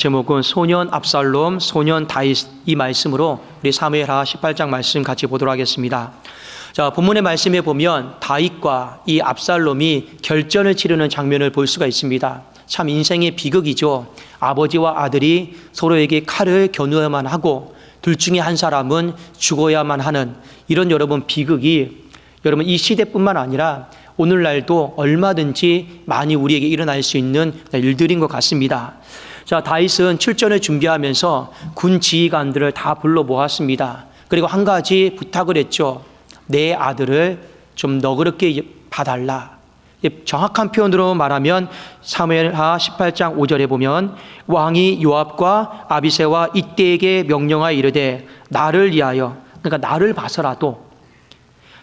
제목은 소년 압살롬, 소년 다윗, 이 말씀으로 우리 사무엘하 18장 말씀 같이 보도록 하겠습니다. 자, 본문의 말씀에 보면 다윗과 이 압살롬이 결전을 치르는 장면을 볼 수가 있습니다. 참 인생의 비극이죠. 아버지와 아들이 서로에게 칼을 겨누어야만 하고 둘 중에 한 사람은 죽어야만 하는 이런 여러분 비극이 여러분 이 시대뿐만 아니라 오늘날도 얼마든지 많이 우리에게 일어날 수 있는 일들인 것 같습니다. 자, 다윗은 출전을 준비하면서 군 지휘관들을 다 불러 모았습니다. 그리고 한 가지 부탁을 했죠. 내 아들을 좀 너그럽게 봐달라. 정확한 표현으로 말하면 사무엘하 18장 5절에 보면 왕이 요압과 아비새와 이때에게 명령하여 이르되 나를 위하여, 그러니까 나를 봐서라도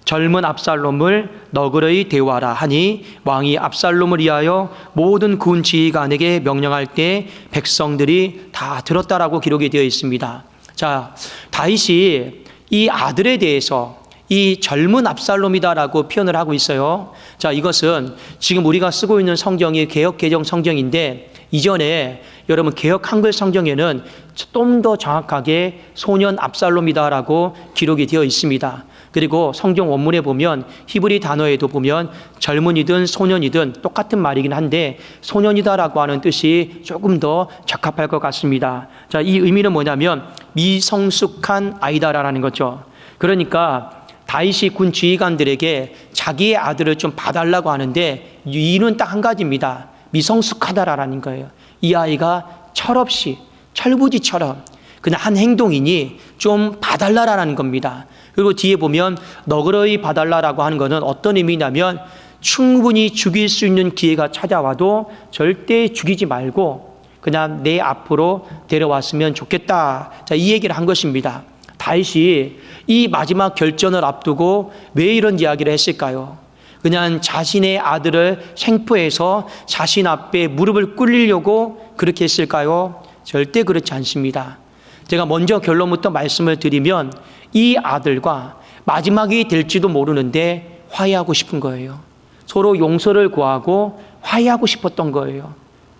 젊은 압살롬을 너그러이 대우하라 하니 왕이 압살롬을 위하여 모든 군 지휘관에게 명령할 때 백성들이 다 들었다라고 기록이 되어 있습니다. 자, 다윗이 이 아들에 대해서 이 젊은 압살롬이다라고 표현을 하고 있어요. 자, 이것은 지금 우리가 쓰고 있는 성경이 개역 개정 성경인데 이전에 여러분 개역 한글 성경에는 좀 더 정확하게 소년 압살롬이다라고 기록이 되어 있습니다. 그리고 성경 원문에 보면 히브리 단어에도 보면 젊은이든 소년이든 똑같은 말이긴 한데 소년이다라고 하는 뜻이 조금 더 적합할 것 같습니다. 자, 이 의미는 뭐냐면 미성숙한 아이다라는 거죠. 그러니까 다윗이 군 지휘관들에게 자기의 아들을 좀 봐달라고 하는데 이유는 딱 한 가지입니다. 미성숙하다라는 거예요. 이 아이가 철없이 철부지처럼 그냥 한 행동이니 좀 봐달라라는 겁니다. 그리고 뒤에 보면 너그러이 봐달라라고 하는 것은 어떤 의미냐면 충분히 죽일 수 있는 기회가 찾아와도 절대 죽이지 말고 그냥 내 앞으로 데려왔으면 좋겠다. 자, 이 얘기를 한 것입니다. 다윗이 이 마지막 결전을 앞두고 왜 이런 이야기를 했을까요? 그냥 자신의 아들을 생포해서 자신 앞에 무릎을 꿇리려고 그렇게 했을까요? 절대 그렇지 않습니다. 제가 먼저 결론부터 말씀을 드리면 이 아들과 마지막이 될지도 모르는데 화해하고 싶은 거예요. 서로 용서를 구하고 화해하고 싶었던 거예요.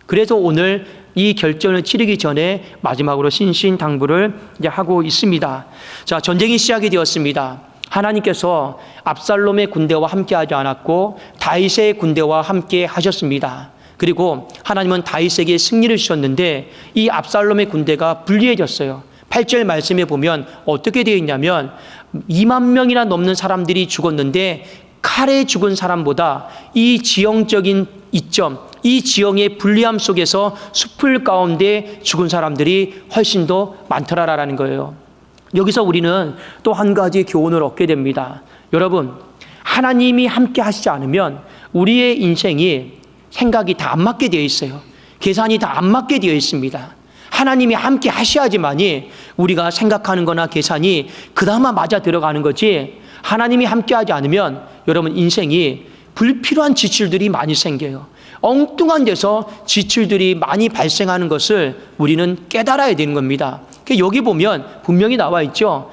그래서 오늘 이 결전을 치르기 전에 마지막으로 신신당부를 이제 하고 있습니다. 자, 전쟁이 시작이 되었습니다. 하나님께서 압살롬의 군대와 함께하지 않았고 다윗의 군대와 함께 하셨습니다. 그리고 하나님은 다윗에게 승리를 주셨는데 이 압살롬의 군대가 불리해졌어요. 8절 말씀에 보면 어떻게 되어 있냐면 2만 명이나 넘는 사람들이 죽었는데 칼에 죽은 사람보다 이 지형적인 이점, 이 지형의 불리함 속에서 숲을 가운데 죽은 사람들이 훨씬 더 많더라라는 거예요. 여기서 우리는 또 한 가지 교훈을 얻게 됩니다. 여러분, 하나님이 함께 하시지 않으면 우리의 인생이 생각이 다 안 맞게 되어 있어요. 계산이 다 안 맞게 되어 있습니다. 하나님이 함께 하셔야지만이 우리가 생각하는 거나 계산이 그나마 맞아 들어가는 거지, 하나님이 함께 하지 않으면 여러분 인생이 불필요한 지출들이 많이 생겨요. 엉뚱한 데서 지출들이 많이 발생하는 것을 우리는 깨달아야 되는 겁니다. 여기 보면 분명히 나와 있죠.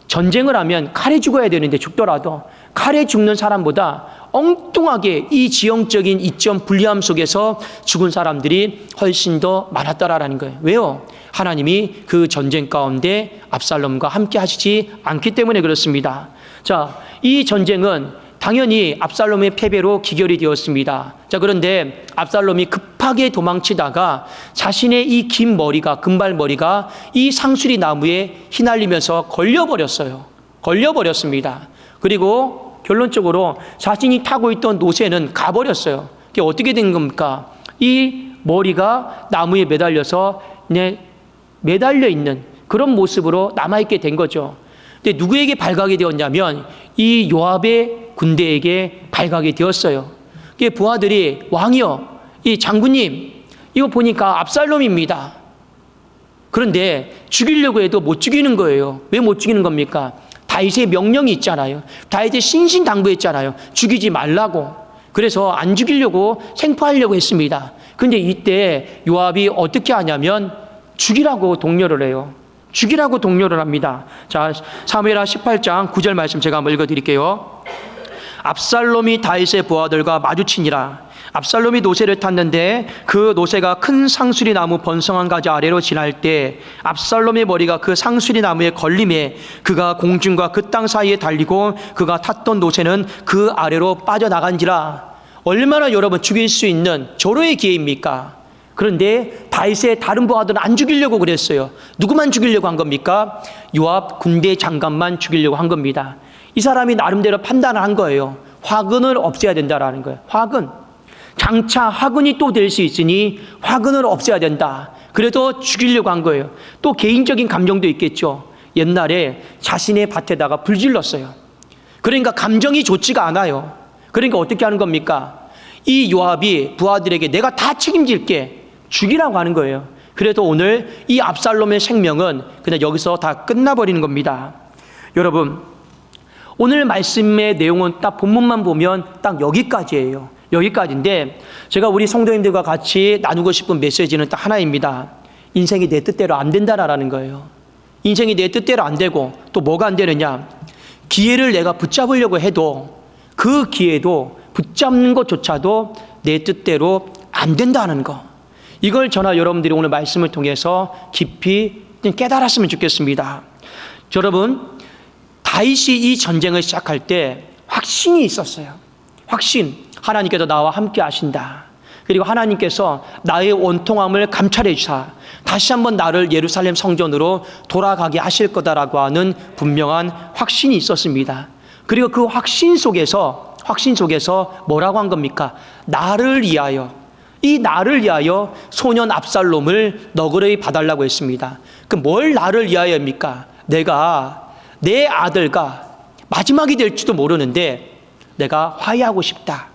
전쟁을 하면 칼에 죽어야 되는데 죽더라도 칼에 죽는 사람보다 엉뚱하게 이 지형적인 이점 불리함 속에서 죽은 사람들이 훨씬 더 많았다라는 거예요. 왜요? 하나님이 그 전쟁 가운데 압살롬과 함께 하시지 않기 때문에 그렇습니다. 자, 이 전쟁은 당연히 압살롬의 패배로 기결이 되었습니다. 자, 그런데 압살롬이 급하게 도망치다가 자신의 이 긴 머리가, 금발머리가 이 상수리 나무에 휘날리면서 걸려버렸습니다. 그리고 결론적으로 자신이 타고 있던 노새는 가버렸어요. 그게 어떻게 된 겁니까? 이 머리가 나무에 매달려서 매달려 있는 그런 모습으로 남아있게 된 거죠. 근데 누구에게 발각이 되었냐면 이 요압의 군대에게 발각이 되었어요. 부하들이 왕이여, 이 장군님, 이거 보니까 압살롬입니다. 그런데 죽이려고 해도 못 죽이는 거예요. 왜 못 죽이는 겁니까? 다윗의 명령이 있잖아요. 다윗의 신신당부했잖아요. 죽이지 말라고. 그래서 안 죽이려고 생포하려고 했습니다. 그런데 이때 요압이 어떻게 하냐면 죽이라고 독려를 해요. 죽이라고 독려를 합니다. 자, 사무엘하 18장 9절 말씀 제가 한번 읽어드릴게요. 압살롬이 다윗의 부하들과 마주치니라. 압살롬이 노새를 탔는데 그 노새가 큰 상수리 나무 번성한 가지 아래로 지날 때 압살롬의 머리가 그 상수리 나무에 걸림에 그가 공중과 그 땅 사이에 달리고 그가 탔던 노새는 그 아래로 빠져나간지라. 얼마나 여러분 죽일 수 있는 절호의 기회입니까? 그런데 다윗의 다른 부하들은 안 죽이려고 그랬어요. 누구만 죽이려고 한 겁니까? 요압 군대 장관만 죽이려고 한 겁니다. 이 사람이 나름대로 판단을 한 거예요. 화근을 없애야 된다라는 거예요. 화근. 장차 화근이 또 될 수 있으니 화근을 없애야 된다. 그래도 죽이려고 한 거예요. 또 개인적인 감정도 있겠죠. 옛날에 자신의 밭에다가 불 질렀어요. 그러니까 감정이 좋지가 않아요. 그러니까 어떻게 하는 겁니까? 이 요압이 부하들에게 내가 다 책임질게, 죽이라고 하는 거예요. 그래도 오늘 이 압살롬의 생명은 그냥 여기서 다 끝나버리는 겁니다. 여러분, 오늘 말씀의 내용은 딱 본문만 보면 딱 여기까지예요. 여기까지인데 제가 우리 성도님들과 같이 나누고 싶은 메시지는 딱 하나입니다. 인생이 내 뜻대로 안 된다라는 거예요. 인생이 내 뜻대로 안 되고 또 뭐가 안 되느냐? 기회를 내가 붙잡으려고 해도 그 기회도 붙잡는 것조차도 내 뜻대로 안 된다는 거. 이걸 저나 여러분들이 오늘 말씀을 통해서 깊이 깨달았으면 좋겠습니다. 여러분, 다윗이 이 전쟁을 시작할 때 확신이 있었어요. 확신. 하나님께서 나와 함께 하신다. 그리고 하나님께서 나의 원통함을 감찰해 주사 다시 한번 나를 예루살렘 성전으로 돌아가게 하실 거다라고 하는 분명한 확신이 있었습니다. 그리고 그 확신 속에서 뭐라고 한 겁니까? 나를 위하여, 이 나를 위하여 소년 압살롬을 너그러이 봐달라고 했습니다. 그 뭘 나를 위하여입니까? 내가 내 아들과 마지막이 될지도 모르는데 내가 화해하고 싶다.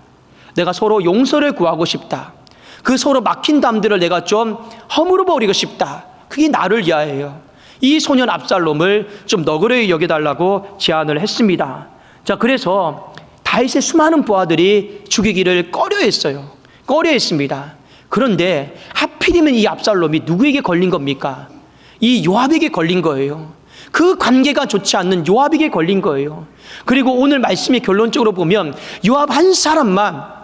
내가 서로 용서를 구하고 싶다. 그 서로 막힌 담들을 내가 좀 허물어 버리고 싶다. 그게 나를 위하여요. 이 소년 압살롬을 좀 너그러이 여겨달라고 제안을 했습니다. 자, 그래서 다윗의 수많은 부하들이 죽이기를 꺼려했어요. 꺼려했습니다. 그런데 하필이면 이 압살롬이 누구에게 걸린 겁니까? 이 요압에게 걸린 거예요. 그 관계가 좋지 않는 요압에게 걸린 거예요. 그리고 오늘 말씀이 결론적으로 보면 요압 한 사람만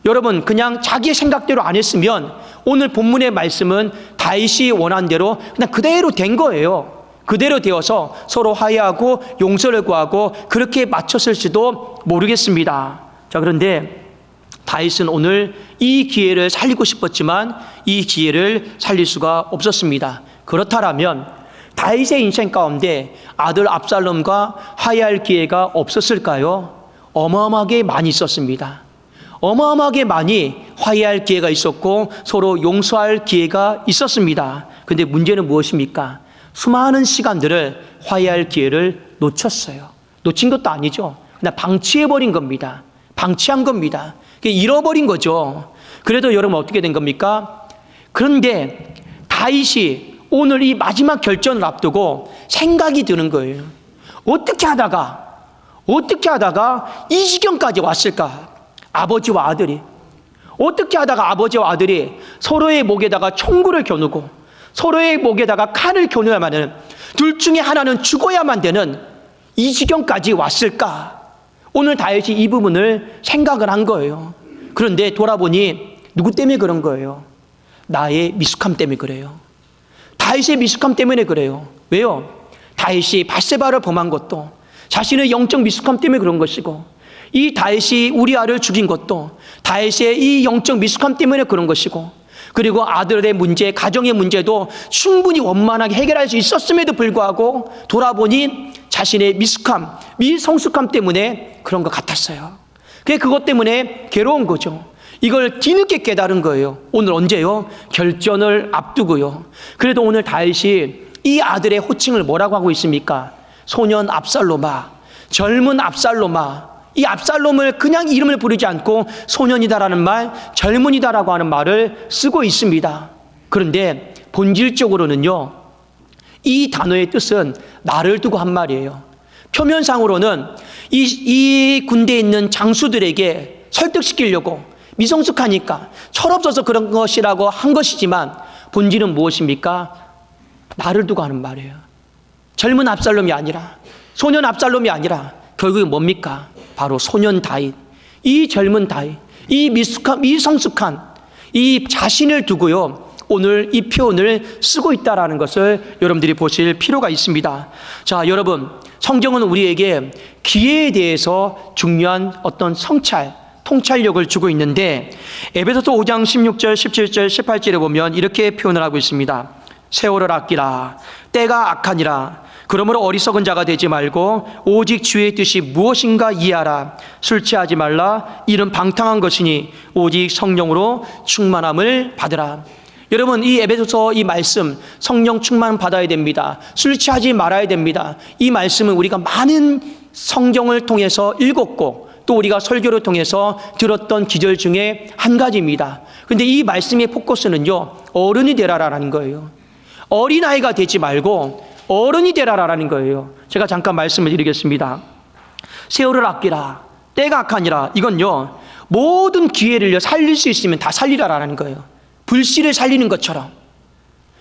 여러분 그냥 자기의 생각대로 안 했으면 오늘 본문의 말씀은 다윗이 원한 대로 그냥 그대로 된 거예요. 그대로 되어서 서로 화해하고 용서를 구하고 그렇게 맞췄을지도 모르겠습니다. 자, 그런데 다윗은 오늘 이 기회를 살리고 싶었지만 이 기회를 살릴 수가 없었습니다. 그렇다면 다윗의 인생 가운데 아들 압살롬과 화해할 기회가 없었을까요? 어마어마하게 많이 있었습니다. 어마어마하게 많이 화해할 기회가 있었고 서로 용서할 기회가 있었습니다. 그런데 문제는 무엇입니까? 수많은 시간들을 화해할 기회를 놓쳤어요. 놓친 것도 아니죠. 그냥 방치해버린 겁니다. 방치한 겁니다. 잃어버린 거죠. 그래도 여러분 어떻게 된 겁니까? 그런데 다윗이 오늘 이 마지막 결전을 앞두고 생각이 드는 거예요. 어떻게 하다가 이 지경까지 왔을까? 아버지와 아들이 어떻게 하다가 아버지와 아들이 서로의 목에다가 총구를 겨누고 서로의 목에다가 칼을 겨누어야만 되는, 둘 중에 하나는 죽어야만 되는 이 지경까지 왔을까? 오늘 다윗이 이 부분을 생각을 한 거예요. 그런데 돌아보니 누구 때문에 그런 거예요? 나의 미숙함 때문에 그래요. 다윗의 미숙함 때문에 그래요. 왜요? 다윗이 밧세바를 범한 것도 자신의 영적 미숙함 때문에 그런 것이고, 이 다윗이 우리아를 죽인 것도 다윗의 이 영적 미숙함 때문에 그런 것이고, 그리고 아들의 문제, 가정의 문제도 충분히 원만하게 해결할 수 있었음에도 불구하고 돌아보니 자신의 미숙함, 미성숙함 때문에 그런 것 같았어요. 그것 때문에 괴로운 거죠. 이걸 뒤늦게 깨달은 거예요. 오늘 언제요? 결전을 앞두고요. 그래도 오늘 다윗이 이 아들의 호칭을 뭐라고 하고 있습니까? 소년 압살롬아, 젊은 압살롬아. 이 압살롬을 그냥 이름을 부르지 않고 소년이다라는 말, 젊은이다라고 하는 말을 쓰고 있습니다. 그런데 본질적으로는요, 이 단어의 뜻은 나를 두고 한 말이에요. 표면상으로는 이 군대에 있는 장수들에게 설득시키려고 미성숙하니까 철없어서 그런 것이라고 한 것이지만 본질은 무엇입니까? 나를 두고 하는 말이에요. 젊은 압살롬이 아니라, 소년 압살롬이 아니라 결국은 뭡니까? 바로 소년 다윗. 이 젊은 다윗, 이 미성숙한 이 자신을 두고요, 오늘 이 표현을 쓰고 있다라는 것을 여러분들이 보실 필요가 있습니다. 자, 여러분, 성경은 우리에게 기회에 대해서 중요한 어떤 통찰력을 주고 있는데, 에베소서 5장 16절, 17절, 18절에 보면 이렇게 표현을 하고 있습니다. 세월을 아끼라. 때가 악하니라. 그러므로 어리석은 자가 되지 말고 오직 주의 뜻이 무엇인가 이해하라. 술 취하지 말라. 이는 방탕한 것이니 오직 성령으로 충만함을 받으라. 여러분, 이 에베소서 이 말씀, 성령 충만 받아야 됩니다. 술 취하지 말아야 됩니다. 이 말씀은 우리가 많은 성경을 통해서 읽었고 또 우리가 설교를 통해서 들었던 기절 중에 한 가지입니다. 그런데 이 말씀의 포커스는요, 어른이 되라라는 거예요. 어린아이가 되지 말고 어른이 되라라는 거예요. 제가 잠깐 말씀을 드리겠습니다. 세월을 아끼라. 때가 악하니라. 이건요, 모든 기회를 살릴 수 있으면 다 살리라라는 거예요. 불씨를 살리는 것처럼,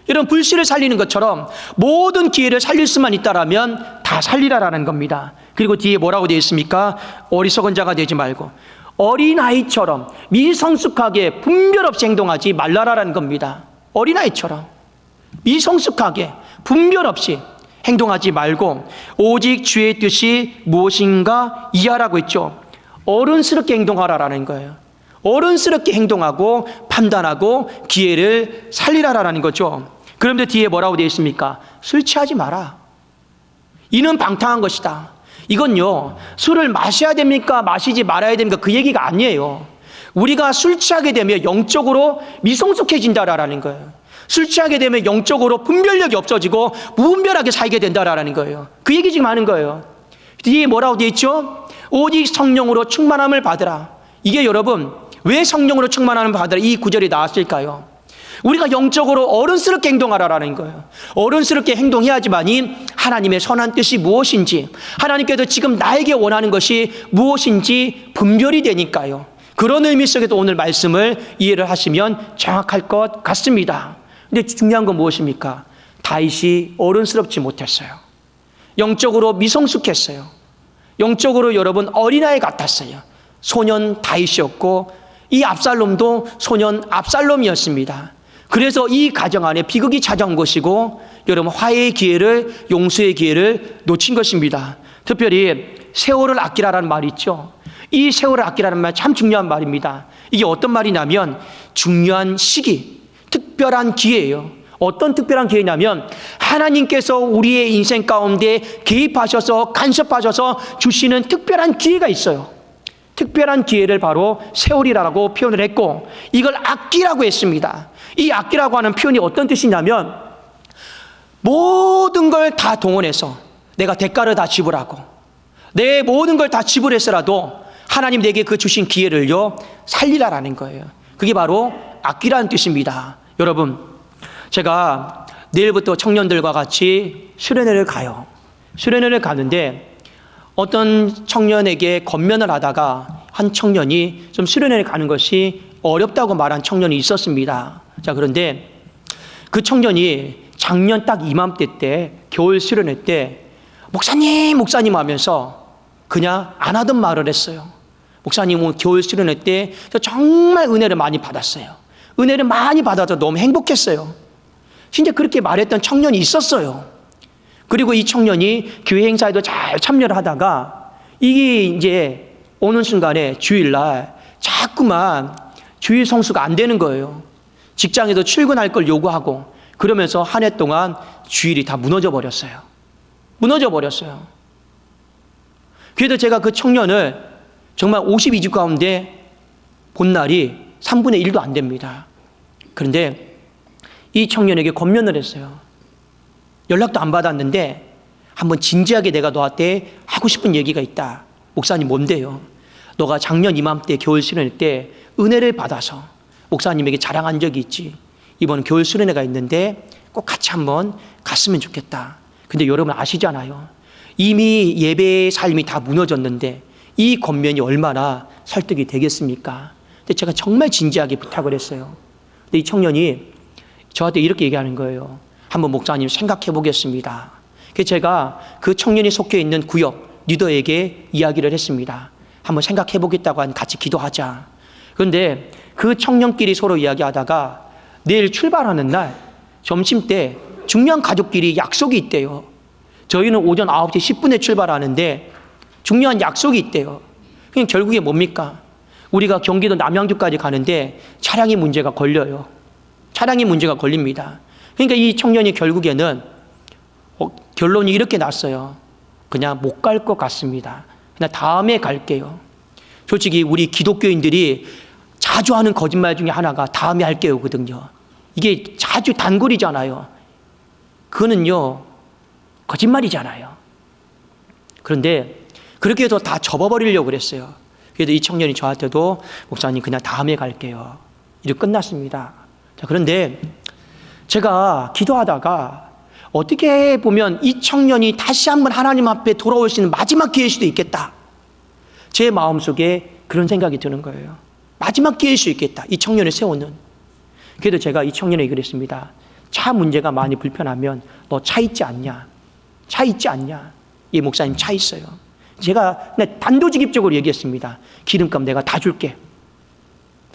여러분, 불씨를 살리는 것처럼 모든 기회를 살릴 수만 있다라면 다 살리라라는 겁니다. 그리고 뒤에 뭐라고 되어 있습니까? 어리석은 자가 되지 말고 어린아이처럼 미성숙하게 분별 없이 행동하지 말라라는 겁니다. 어린아이처럼 미성숙하게 분별 없이 행동하지 말고 오직 주의 뜻이 무엇인가 이해하라고 했죠. 어른스럽게 행동하라라는 거예요. 어른스럽게 행동하고 판단하고 기회를 살리라라는 거죠. 그런데 뒤에 뭐라고 되어 있습니까? 술 취하지 마라. 이는 방탕한 것이다. 이건요, 술을 마셔야 됩니까? 마시지 말아야 됩니까? 그 얘기가 아니에요. 우리가 술 취하게 되면 영적으로 미성숙해진다라는 거예요. 술 취하게 되면 영적으로 분별력이 없어지고 무분별하게 살게 된다라는 거예요. 그 얘기 지금 하는 거예요. 뒤에 뭐라고 되어 있죠? 오직 성령으로 충만함을 받으라. 이게 여러분, 왜 성령으로 충만함을 받으라 이 구절이 나왔을까요? 우리가 영적으로 어른스럽게 행동하라라는 거예요. 어른스럽게 행동해야지만이 하나님의 선한 뜻이 무엇인지, 하나님께서 지금 나에게 원하는 것이 무엇인지 분별이 되니까요. 그런 의미 속에서 오늘 말씀을 이해를 하시면 정확할 것 같습니다. 근데 중요한 건 무엇입니까? 다윗이 어른스럽지 못했어요. 영적으로 미성숙했어요. 영적으로 여러분 어린아이 같았어요. 소년 다윗이었고 이 압살롬도 소년 압살롬이었습니다. 그래서 이 가정 안에 비극이 찾아온 것이고 여러분 화해의 기회를, 용서의 기회를 놓친 것입니다. 특별히 세월을 아끼라라는 말이 있죠. 이 세월을 아끼라는 말 참 중요한 말입니다. 이게 어떤 말이냐면 중요한 시기, 특별한 기회예요. 어떤 특별한 기회냐면 하나님께서 우리의 인생 가운데 개입하셔서 간섭하셔서 주시는 특별한 기회가 있어요. 특별한 기회를 바로 세월이라고 표현을 했고 이걸 아끼라고 했습니다. 이 아끼라고 하는 표현이 어떤 뜻이냐면 모든 걸 다 동원해서 내가 대가를 다 지불하고 내 모든 걸 다 지불해서라도 하나님 내게 그 주신 기회를요 살리라라는 거예요. 그게 바로 아끼라는 뜻입니다. 여러분, 제가 내일부터 청년들과 같이 수련회를 가요. 수련회를 가는데 어떤 청년에게 권면을 하다가 한 청년이 좀 수련회를 가는 것이 어렵다고 말한 청년이 있었습니다. 자, 그런데 그 청년이 작년 딱 이맘때 때 겨울 수련회 때 목사님 하면서 그냥 안 하던 말을 했어요. 목사님, 겨울 수련회 때 저 정말 은혜를 많이 받았어요. 은혜를 많이 받아서 너무 행복했어요. 진짜 그렇게 말했던 청년이 있었어요. 그리고 이 청년이 교회 행사에도 잘 참여를 하다가 이게 이제 오는 순간에 주일날 자꾸만 주일 성수가 안 되는 거예요. 직장에도 출근할 걸 요구하고 그러면서 한 해 동안 주일이 다 무너져 버렸어요. 무너져 버렸어요. 그래도 제가 그 청년을 정말 52주 가운데 본 날이 3분의 1도 안 됩니다. 그런데 이 청년에게 권면을 했어요. 연락도 안 받았는데 한번 진지하게 내가 너한테 하고 싶은 얘기가 있다. 목사님, 뭔데요? 너가 작년 이맘때 겨울 수련회 때 은혜를 받아서 목사님에게 자랑한 적이 있지. 이번 겨울 수련회가 있는데 꼭 같이 한번 갔으면 좋겠다. 근데 여러분 아시잖아요. 이미 예배의 삶이 다 무너졌는데 이 권면이 얼마나 설득이 되겠습니까? 근데 제가 정말 진지하게 부탁을 했어요. 근데 이 청년이 저한테 이렇게 얘기하는 거예요. 한번 목사님 생각해 보겠습니다. 그래서 제가 그 청년이 속해 있는 구역 리더에게 이야기를 했습니다. 한번 생각해 보겠다고 같이 기도하자. 그런데 그 청년끼리 서로 이야기하다가 내일 출발하는 날 점심 때 중요한 가족끼리 약속이 있대요. 저희는 오전 9시 10분에 출발하는데 중요한 약속이 있대요. 그럼 결국에 뭡니까? 우리가 경기도 남양주까지 가는데 차량이 문제가 걸려요. 차량이 문제가 걸립니다. 그러니까 이 청년이 결국에는 결론이 이렇게 났어요. 그냥 못 갈 것 같습니다. 그냥 다음에 갈게요. 솔직히 우리 기독교인들이 자주 하는 거짓말 중에 하나가 다음에 할게요거든요. 이게 자주 단골이잖아요. 그거는요 거짓말이잖아요. 그런데 그렇게 해서 다 접어버리려고 그랬어요. 그래도 이 청년이 저한테도 목사님 그냥 다음에 갈게요. 이렇게 끝났습니다. 자, 그런데 제가 기도하다가 어떻게 보면 이 청년이 다시 한번 하나님 앞에 돌아올 수 있는 마지막 기회일 수도 있겠다. 제 마음속에 그런 생각이 드는 거예요. 마지막 기회일 수 있겠다. 이 청년을 세우는. 그래도 제가 이 청년에게 그랬습니다. 차 문제가 많이 불편하면 너 차 있지 않냐? 차 있지 않냐? 예, 목사님 차 있어요. 제가 그냥 단도직입적으로 얘기했습니다. 기름값 내가 다 줄게.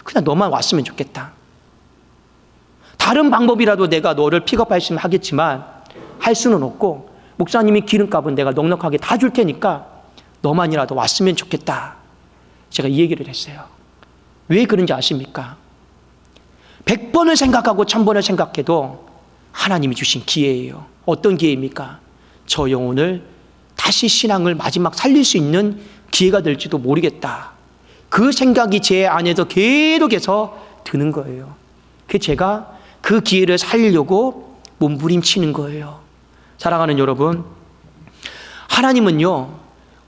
그냥 너만 왔으면 좋겠다. 다른 방법이라도 내가 너를 픽업할 수는 하겠지만 할 수는 없고 목사님이 기름값은 내가 넉넉하게 다 줄 테니까 너만이라도 왔으면 좋겠다. 제가 이 얘기를 했어요. 왜 그런지 아십니까? 100번을 생각하고 1000번을 생각해도 하나님이 주신 기회예요. 어떤 기회입니까? 저 영혼을 다시 신앙을 마지막 살릴 수 있는 기회가 될지도 모르겠다. 그 생각이 제 안에서 계속해서 드는 거예요. 그래서 제가 그 기회를 살리려고 몸부림치는 거예요. 사랑하는 여러분, 하나님은요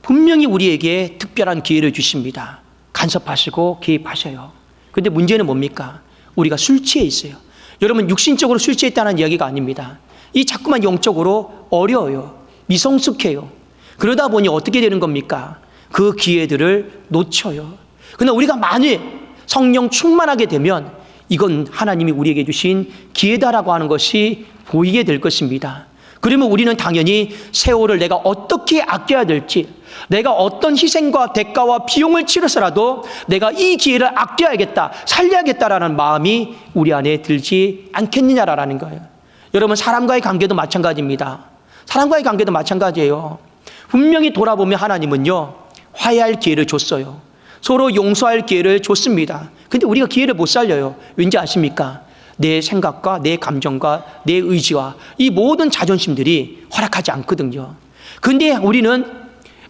분명히 우리에게 특별한 기회를 주십니다. 간섭하시고 개입하셔요. 그런데 문제는 뭡니까? 우리가 술 취해 있어요. 여러분, 육신적으로 술 취했다는 이야기가 아닙니다. 이 자꾸만 영적으로 어려워요. 미성숙해요. 그러다 보니 어떻게 되는 겁니까? 그 기회들을 놓쳐요. 그러나 우리가 만일 성령 충만하게 되면 이건 하나님이 우리에게 주신 기회다라고 하는 것이 보이게 될 것입니다. 그러면 우리는 당연히 세월을 내가 어떻게 아껴야 될지, 내가 어떤 희생과 대가와 비용을 치러서라도 내가 이 기회를 아껴야겠다, 살려야겠다라는 마음이 우리 안에 들지 않겠느냐라는 거예요. 여러분, 사람과의 관계도 마찬가지입니다. 사람과의 관계도 마찬가지예요. 분명히 돌아보면 하나님은요 화해할 기회를 줬어요. 서로 용서할 기회를 줬습니다. 근데 우리가 기회를 못 살려요. 왠지 아십니까? 내 생각과 내 감정과 내 의지와 이 모든 자존심들이 허락하지 않거든요. 근데 우리는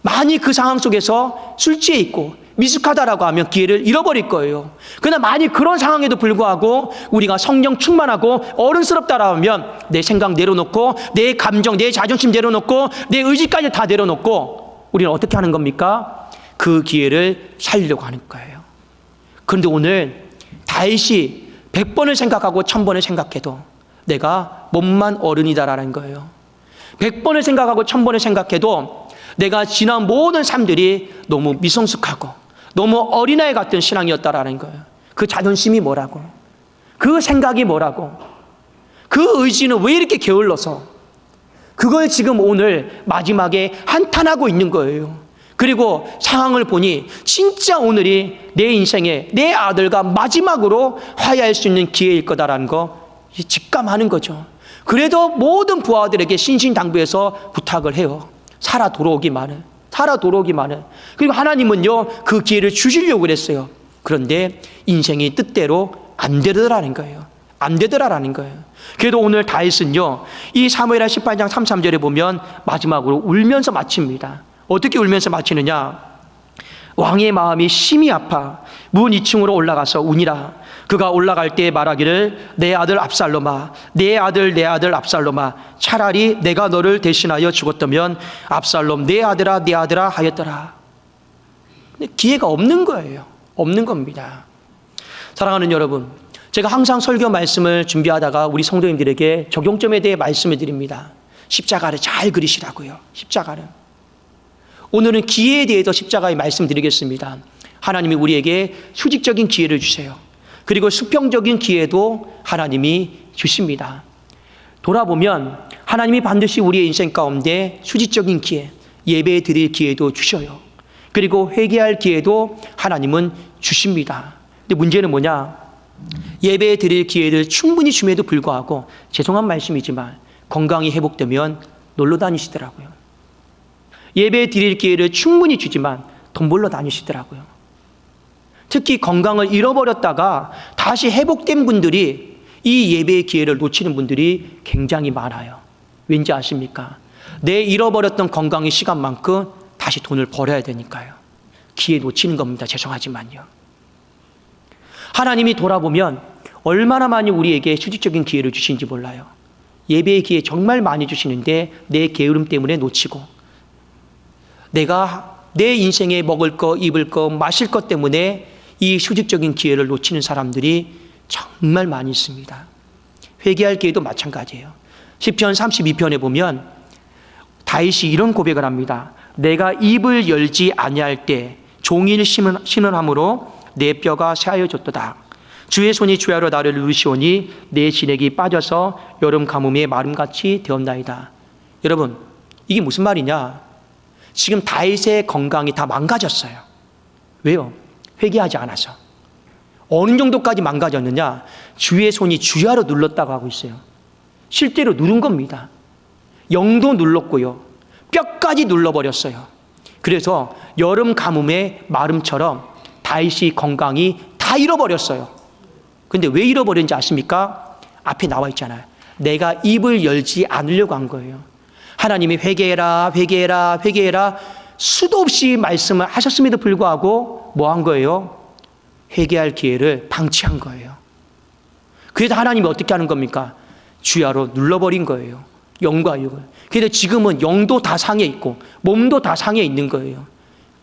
많이 그 상황 속에서 술 취해 있고 미숙하다라고 하면 기회를 잃어버릴 거예요. 그러나 만약 그런 상황에도 불구하고 우리가 성령 충만하고 어른스럽다라고 하면 내 생각 내려놓고 내 감정, 내 자존심 내려놓고 내 의지까지 다 내려놓고 우리는 어떻게 하는 겁니까? 그 기회를 살리려고 하는 거예요. 그런데 오늘 다윗이 100번을 생각하고 1000번을 생각해도 내가 몸만 어른이다라는 거예요. 100번을 생각하고 1000번을 생각해도 내가 지난 모든 삶들이 너무 미성숙하고 너무 어린아이 같은 신앙이었다라는 거예요. 그 자존심이 뭐라고, 그 생각이 뭐라고, 그 의지는 왜 이렇게 게을러서 그걸 지금 오늘 마지막에 한탄하고 있는 거예요. 그리고 상황을 보니 진짜 오늘이 내 인생에 내 아들과 마지막으로 화해할 수 있는 기회일 거다라는 거 직감하는 거죠. 그래도 모든 부하들에게 신신당부해서 부탁을 해요. 살아 돌아오기만은, 살아 돌아오기만은. 그리고 하나님은요 그 기회를 주시려고 그랬어요. 그런데 인생이 뜻대로 안 되더라는 거예요. 안 되더라라는 거예요. 그래도 오늘 다윗은요 이 사무엘하 18장 33절에 보면 마지막으로 울면서 마칩니다. 어떻게 울면서 마치느냐? 왕의 마음이 심히 아파 문 2층으로 올라가서 우니라. 그가 올라갈 때 말하기를 내 아들 압살롬아, 내 아들 내 아들 압살롬아, 차라리 내가 너를 대신하여 죽었다면 압살롬 내 아들아 내 아들아 하였더라. 근데 기회가 없는 거예요. 없는 겁니다. 사랑하는 여러분, 제가 항상 설교 말씀을 준비하다가 우리 성도님들에게 적용점에 대해 말씀을 드립니다. 십자가를 잘 그리시라고요. 십자가를. 오늘은 기회에 대해서 십자가에 말씀드리겠습니다. 하나님이 우리에게 수직적인 기회를 주세요. 그리고 수평적인 기회도 하나님이 주십니다. 돌아보면 하나님이 반드시 우리의 인생 가운데 수직적인 기회, 예배 드릴 기회도 주셔요. 그리고 회개할 기회도 하나님은 주십니다. 근데 문제는 뭐냐? 예배 드릴 기회를 충분히 줌에도 불구하고 죄송한 말씀이지만 건강이 회복되면 놀러 다니시더라고요. 예배 드릴 기회를 충분히 주지만 돈 벌러 다니시더라고요. 특히 건강을 잃어버렸다가 다시 회복된 분들이 이 예배의 기회를 놓치는 분들이 굉장히 많아요. 왠지 아십니까? 내 잃어버렸던 건강의 시간만큼 다시 돈을 벌어야 되니까요. 기회 놓치는 겁니다. 죄송하지만요. 하나님이 돌아보면 얼마나 많이 우리에게 수직적인 기회를 주시는지 몰라요. 예배의 기회 정말 많이 주시는데 내 게으름 때문에 놓치고, 내가 내 인생에 먹을 거, 입을 거, 마실 것 때문에 이 수직적인 기회를 놓치는 사람들이 정말 많이 있습니다. 회개할 기회도 마찬가지예요. 시편 32편에 보면 다윗이 이런 고백을 합니다. 내가 입을 열지 아니할 때 종일 신음함으로 내 뼈가 새하여졌도다. 주의 손이 주야로 나를 누르시오니 내 진액이 빠져서 여름 가뭄에 마름같이 되었나이다. 여러분, 이게 무슨 말이냐? 지금 다윗의 건강이 다 망가졌어요. 왜요? 회개하지 않아서. 어느 정도까지 망가졌느냐? 주의 손이 주야로 눌렀다고 하고 있어요. 실제로 누른 겁니다. 영도 눌렀고요, 뼈까지 눌러버렸어요. 그래서 여름 가뭄의 마름처럼 다윗이 건강이 다 잃어버렸어요. 근데 왜 잃어버렸는지 아십니까? 앞에 나와 있잖아요. 내가 입을 열지 않으려고 한 거예요. 하나님이 회개해라, 회개해라, 회개해라 수도 없이 말씀을 하셨음에도 불구하고 뭐 한 거예요? 회개할 기회를 방치한 거예요. 그래서 하나님이 어떻게 하는 겁니까? 주야로 눌러버린 거예요. 영과 육을. 그래서 지금은 영도 다 상해 있고 몸도 다 상해 있는 거예요.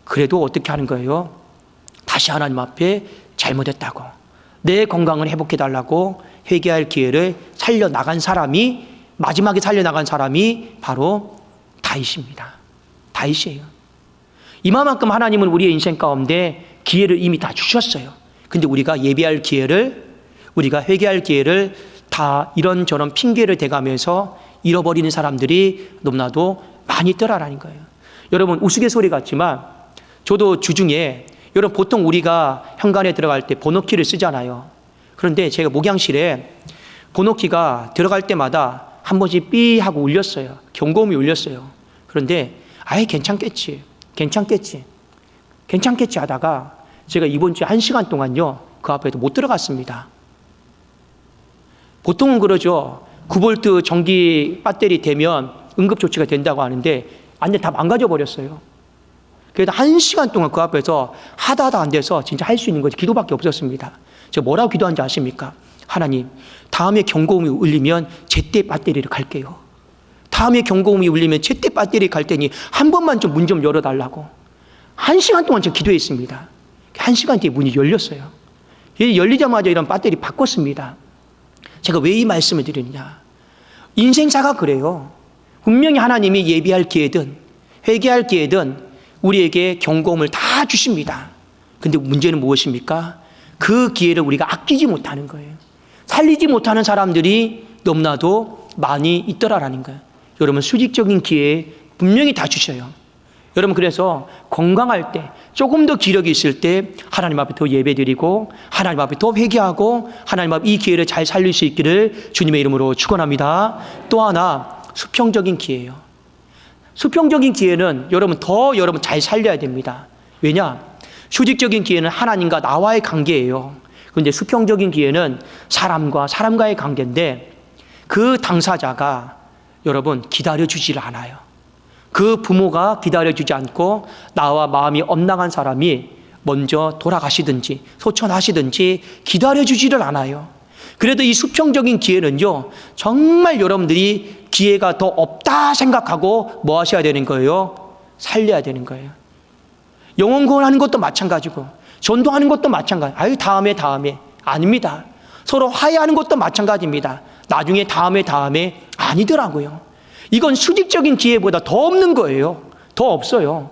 그래도 어떻게 하는 거예요? 다시 하나님 앞에 잘못했다고, 내 건강을 회복해달라고 회개할 기회를 살려나간 사람이, 마지막에 살려나간 사람이 바로 다윗입니다. 다윗이에요. 이만큼 하나님은 우리의 인생 가운데 기회를 이미 다 주셨어요. 근데 우리가 예배할 기회를, 우리가 회개할 기회를 다 이런저런 핑계를 대가면서 잃어버리는 사람들이 너무나도 많이 있더라라는 거예요. 여러분, 우스갯소리 같지만 저도 주중에, 여러분 보통 우리가 현관에 들어갈 때 번호키를 쓰잖아요. 그런데 제가 목양실에 번호키가 들어갈 때마다 한 번씩 삐 하고 울렸어요. 경고음이 울렸어요. 그런데 아예 괜찮겠지 하다가 제가 이번 주에 1시간 동안요 그 앞에도 못 들어갔습니다. 보통은 그러죠. 9V 전기 배터리 되면 응급조치가 된다고 하는데 완전 다 망가져 버렸어요. 그래도 1시간 동안 그 앞에서 하다 안 돼서 진짜 할 수 있는 것이 기도밖에 없었습니다. 제가 뭐라고 기도한지 아십니까? 하나님, 다음에 경고음이 울리면 제때 배터리를 갈게요. 다음에 경고음이 울리면 제때 배터리 갈 테니 한 번만 좀 문 좀 열어달라고 1시간 동안 제가 기도했습니다. 1시간 뒤에 문이 열렸어요. 열리자마자 이런 배터리 바꿨습니다. 제가 왜 이 말씀을 드리느냐? 인생사가 그래요. 분명히 하나님이 예비할 기회든 회개할 기회든 우리에게 경고음을 다 주십니다. 근데 문제는 무엇입니까? 그 기회를 우리가 아끼지 못하는 거예요. 살리지 못하는 사람들이 너무나도 많이 있더라라는 거예요. 여러분, 수직적인 기회 분명히 다 주셔요. 여러분, 그래서 건강할 때, 조금 더 기력이 있을 때 하나님 앞에 더 예배드리고 하나님 앞에 더 회개하고 하나님 앞에 이 기회를 잘 살릴 수 있기를 주님의 이름으로 축원합니다. 또 하나, 수평적인 기회예요. 수평적인 기회는 여러분 잘 살려야 됩니다. 왜냐? 수직적인 기회는 하나님과 나와의 관계예요. 그런데 수평적인 기회는 사람과 사람과의 관계인데 그 당사자가 여러분 기다려주질 않아요. 그 부모가 기다려주지 않고 나와 마음이 엇나간 사람이 먼저 돌아가시든지 소천하시든지 기다려주지를 않아요. 그래도 이 수평적인 기회는요, 정말 여러분들이 기회가 더 없다 생각하고 뭐 하셔야 되는 거예요? 살려야 되는 거예요. 영혼 구원하는 것도 마찬가지고 전도하는 것도 마찬가지. 아유, 다음에 아닙니다. 서로 화해하는 것도 마찬가지입니다. 나중에 다음에 아니더라고요. 이건 수직적인 기회보다 더 없는 거예요. 더 없어요.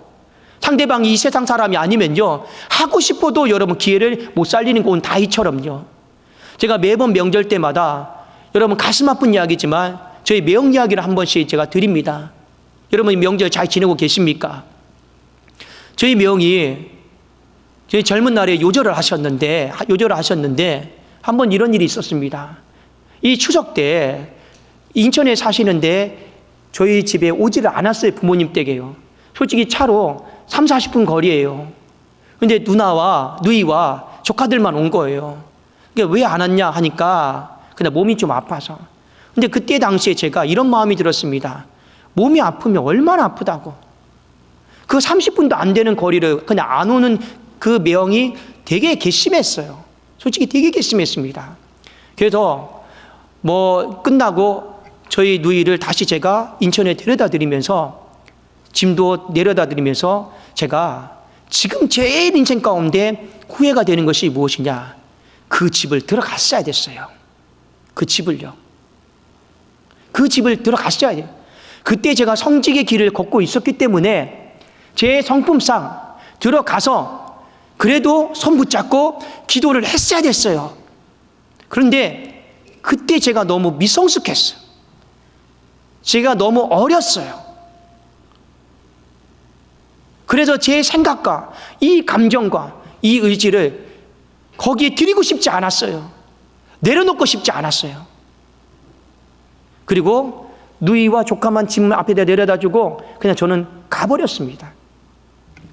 상대방이 이 세상 사람이 아니면요, 하고 싶어도 여러분 기회를 못 살리는 건 다윗처럼요. 제가 매번 명절 때마다 여러분 가슴 아픈 이야기지만 저희 매형 이야기를 한 번씩 제가 드립니다. 여러분 명절 잘 지내고 계십니까? 저희 매형이 저희 젊은 날에 요절을 하셨는데 한번 이런 일이 있었습니다. 이 추석 때 인천에 사시는데 저희 집에 오지를 않았어요. 부모님 댁에요. 솔직히 차로 30-40분 거리예요. 근데 누이와 조카들만 온 거예요. 그러니까 왜 안 왔냐 하니까 그냥 몸이 좀 아파서. 근데 그때 당시에 제가 이런 마음이 들었습니다. 몸이 아프면 얼마나 아프다고. 그 30분도 안 되는 거리를 그냥 안 오는 그 명이 되게 괘씸했어요. 솔직히 되게 괘씸했습니다. 그래서 끝나고 저희 누이를 다시 제가 인천에 데려다 드리면서 짐도 내려다 드리면서 제가 지금 제일 인생 가운데 후회가 되는 것이 무엇이냐. 그 집을 들어갔어야 됐어요. 그 집을 들어갔어야 돼요. 그때 제가 성직의 길을 걷고 있었기 때문에 제 성품상 들어가서 그래도 손 붙잡고 기도를 했어야 됐어요. 그런데 그때 제가 너무 미성숙했어요. 제가 너무 어렸어요. 그래서 제 생각과 이 감정과 이 의지를 거기에 드리고 싶지 않았어요. 내려놓고 싶지 않았어요. 그리고 누이와 조카만 집 앞에다 내려다 주고 그냥 저는 가버렸습니다.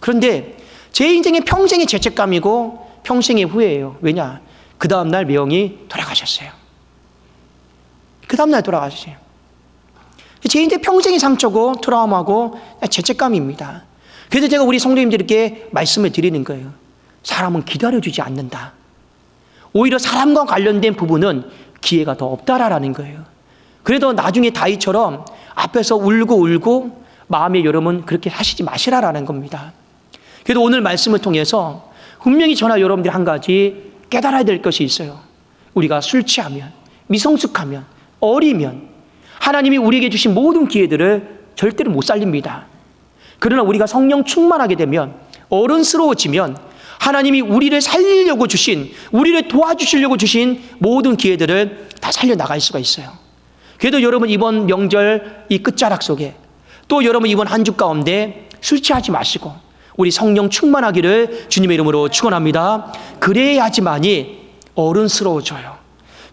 그런데 제 인생의 평생의 죄책감이고 평생의 후회예요. 왜냐? 그 다음날 매형이 돌아가셨어요. 그 다음날 돌아가셨어요. 제 인생 평생의 상처고 트라우마고 죄책감입니다. 그래서 제가 우리 성도님들께 말씀을 드리는 거예요. 사람은 기다려주지 않는다. 오히려 사람과 관련된 부분은 기회가 더 없다라는 거예요. 그래도 나중에 다윗처럼 앞에서 울고 마음에 여러분 그렇게 하시지 마시라라는 겁니다. 그래도 오늘 말씀을 통해서 분명히 저나 여러분들이 한 가지 깨달아야 될 것이 있어요. 우리가 술 취하면, 미성숙하면, 어리면 하나님이 우리에게 주신 모든 기회들을 절대로 못 살립니다. 그러나 우리가 성령 충만하게 되면, 어른스러워지면 하나님이 우리를 살리려고 주신, 우리를 도와주시려고 주신 모든 기회들을 다 살려나갈 수가 있어요. 그래도 여러분 이번 명절 이 끝자락 속에 또 여러분 이번 한 주 가운데 술 취하지 마시고 우리 성령 충만하기를 주님의 이름으로 축원합니다. 그래야지만이 어른스러워져요.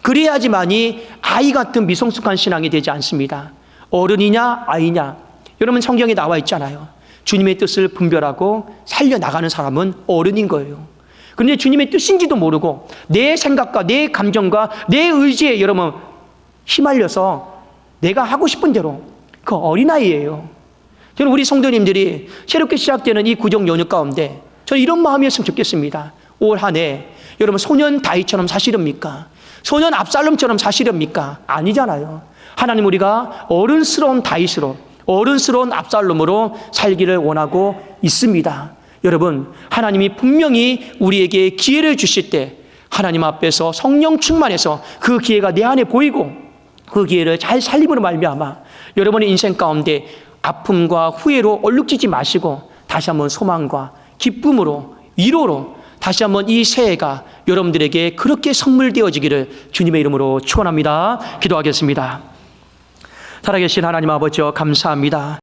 그래야지만이 아이 같은 미성숙한 신앙이 되지 않습니다. 어른이냐 아이냐 여러분 성경에 나와 있잖아요. 주님의 뜻을 분별하고 살려나가는 사람은 어른인 거예요. 그런데 주님의 뜻인지도 모르고 내 생각과 내 감정과 내 의지에 여러분 휘말려서 내가 하고 싶은 대로 그 어린아이예요. 저는 우리 성도님들이 새롭게 시작되는 이 구정 연휴 가운데 저는 이런 마음이었으면 좋겠습니다. 올 한 해 여러분 소년 다윗처럼 사시렵니까? 소년 압살롬처럼 사시렵니까? 아니잖아요. 하나님 우리가 어른스러운 다윗으로 어른스러운 압살롬으로 살기를 원하고 있습니다. 여러분 하나님이 분명히 우리에게 기회를 주실 때 하나님 앞에서 성령 충만해서 그 기회가 내 안에 보이고 그 기회를 잘 살림으로 말미암아 여러분의 인생 가운데 아픔과 후회로 얼룩지지 마시고 다시 한번 소망과 기쁨으로 위로로 다시 한번 이 새해가 여러분들에게 그렇게 선물되어지기를 주님의 이름으로 축원합니다. 기도하겠습니다. 살아계신 하나님 아버지여 감사합니다.